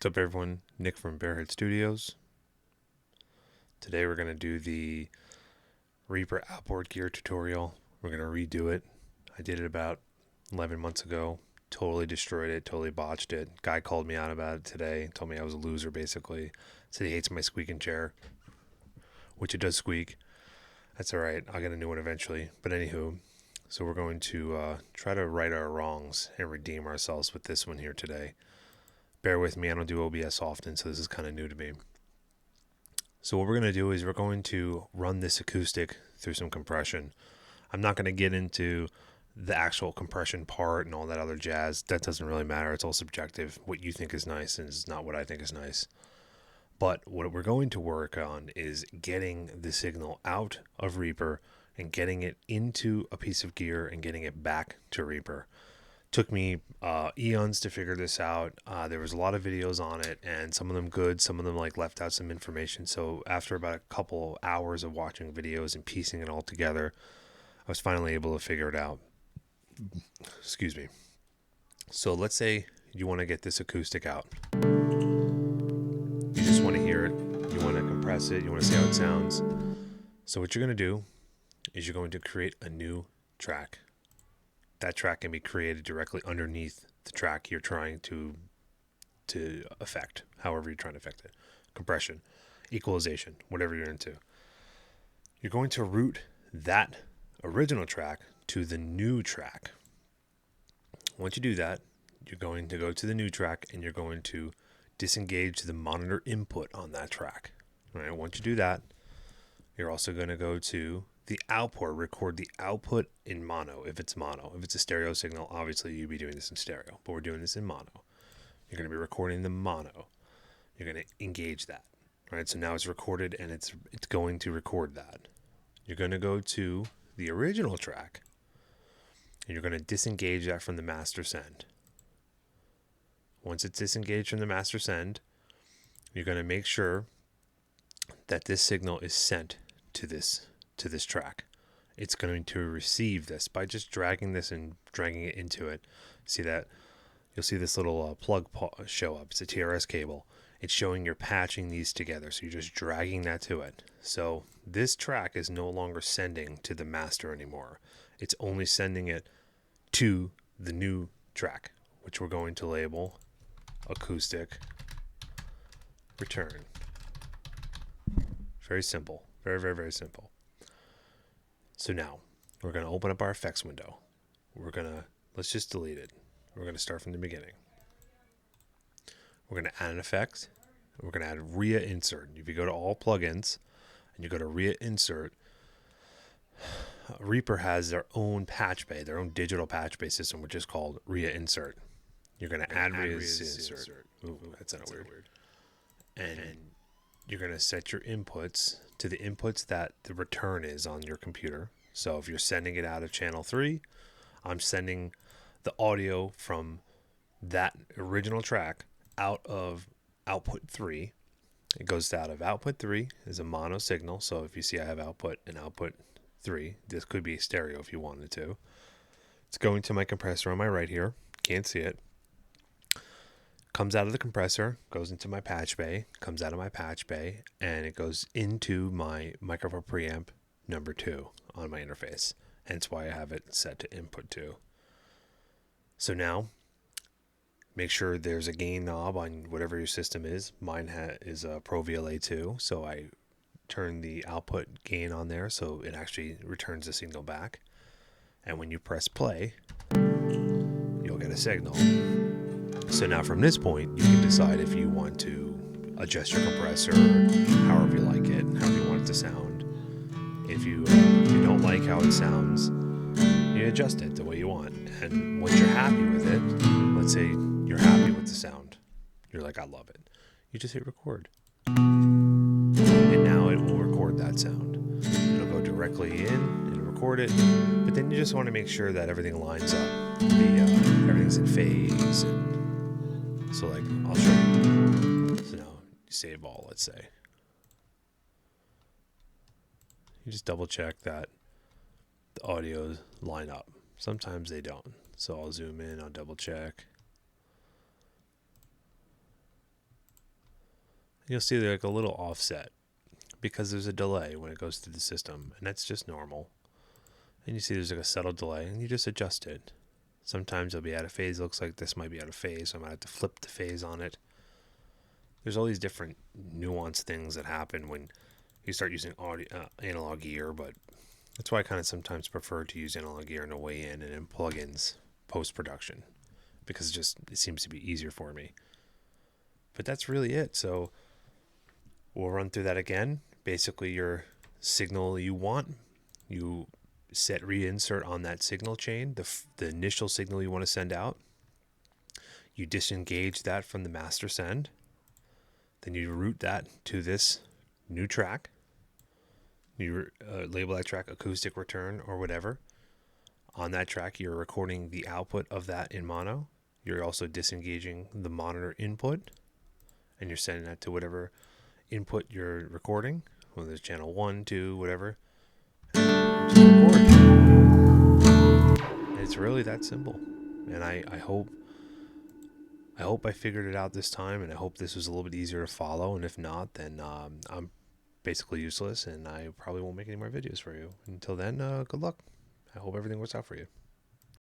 What's up, everyone? Nick from Bearhead Studios. Today we're going to do the Reaper outboard gear tutorial. We're going to redo it. I did it about 11 months ago. Totally destroyed it, totally botched it. Guy called me out about it today. Told me I was a loser, basically. Said he hates my squeaking chair, which it does squeak. That's alright. I'll get a new one eventually. But anywho, so we're going to try to right our wrongs and redeem ourselves with this one here today. Bear with me, I don't do OBS often, so this is kind of new to me. So what we're going to do is we're going to run this acoustic through some compression. I'm not going to get into the actual compression part and all that other jazz. That doesn't really matter. It's all subjective. What you think is nice is not what I think is nice. But what we're going to work on is getting the signal out of Reaper and getting it into a piece of gear and getting it back to Reaper. Took me eons to figure this out. There was a lot of videos on it, and some of them good, some of them like left out some information. So after about a couple hours of watching videos and piecing it all together, I was finally able to figure it out. Excuse me. So let's say you want to get this acoustic out. You just want to hear it. You want to compress it. You want to see how it sounds. So what you're going to do is you're going to create a new track. That track can be created directly underneath the track you're trying to affect, however you're trying to affect it. Compression, equalization, whatever you're into. You're going to route that original track to the new track. Once you do that, you're going to go to the new track and you're going to disengage the monitor input on that track. All right, once you do that, you're also going to go to the output, record the output in mono if it's mono. If it's a stereo signal, obviously you'd be doing this in stereo, but we're doing this in mono. You're going to be recording the mono. You're going to engage that. All right, so now it's recorded and it's going to record that. You're going to go to the original track and you're going to disengage that from the master send. Once it's disengaged from the master send, you're going to make sure that this signal is sent to this track. It's going to receive this by just dragging this and dragging it into it. See that? You'll see this little plug show up. It's a TRS cable. It's showing you're patching these together. So you're just dragging that to it. So this track is no longer sending to the master anymore. It's only sending it to the new track, which we're going to label acoustic return. Very simple. Very, very, very simple. So now we're going to open up our effects window. Let's just delete it. We're going to start from the beginning. We're going to add an effect. We're going to add RIA insert. If you go to all plugins and you go to RIA insert, Reaper has their own patch bay, their own digital patch bay system, which is called RIA insert. You're going to add RIA insert. Ooh, that sounded weird. And you're going to set your inputs to the inputs that the return is on your computer. So if you're sending it out of channel 3, I'm sending the audio from that original track out of output 3. It goes out of output 3 as a mono signal. So if you see I have output and output 3, this could be stereo if you wanted to. It's going to my compressor on my right here. Can't see it. Comes out of the compressor, goes into my patch bay, comes out of my patch bay, and it goes into my microphone preamp number 2 on my interface. Hence why I have it set to input 2. So now, make sure there's a gain knob on whatever your system is. Mine is a Pro VLA 2, so I turn the output gain on there so it actually returns the signal back. And when you press play, you'll get a signal. So now from this point, you can decide if you want to adjust your compressor however you like it, however you want it to sound. If you don't like how it sounds, you adjust it the way you want. And once you're happy with it, let's say you're happy with the sound, you're like, I love it. You just hit record. And now it will record that sound. It'll go directly in and record it, but then you just want to make sure that everything lines up. Everything's in phase and so like, I'll show you. So now, you save all, let's say. You just double check that the audios line up. Sometimes they don't. So I'll zoom in, I'll double check. you'll see like a little offset because there's a delay when it goes through the system, and that's just normal. And you see there's like a subtle delay, and you just adjust it. Sometimes it'll be out of phase. It looks like this might be out of phase, so I might have to flip the phase on it. There's all these different nuanced things that happen when you start using analog gear, but that's why I kind of sometimes prefer to use analog gear in a way in and in plugins post-production, because it seems to be easier for me. But that's really it. So we'll run through that again. Basically, your signal you want, you set reinsert on that signal chain, the initial signal you want to send out. You disengage that from the master send. Then you route that to this new track. You label that track acoustic return or whatever. On that track, you're recording the output of that in mono. You're also disengaging the monitor input, and you're sending that to whatever input you're recording, whether it's channel 1, 2, whatever. And just record. And it's really that simple. And I hope I figured it out this time, and I hope this was a little bit easier to follow. And if not, then I'm basically useless, and I probably won't make any more videos for you. Until then, good luck. I hope everything works out for you.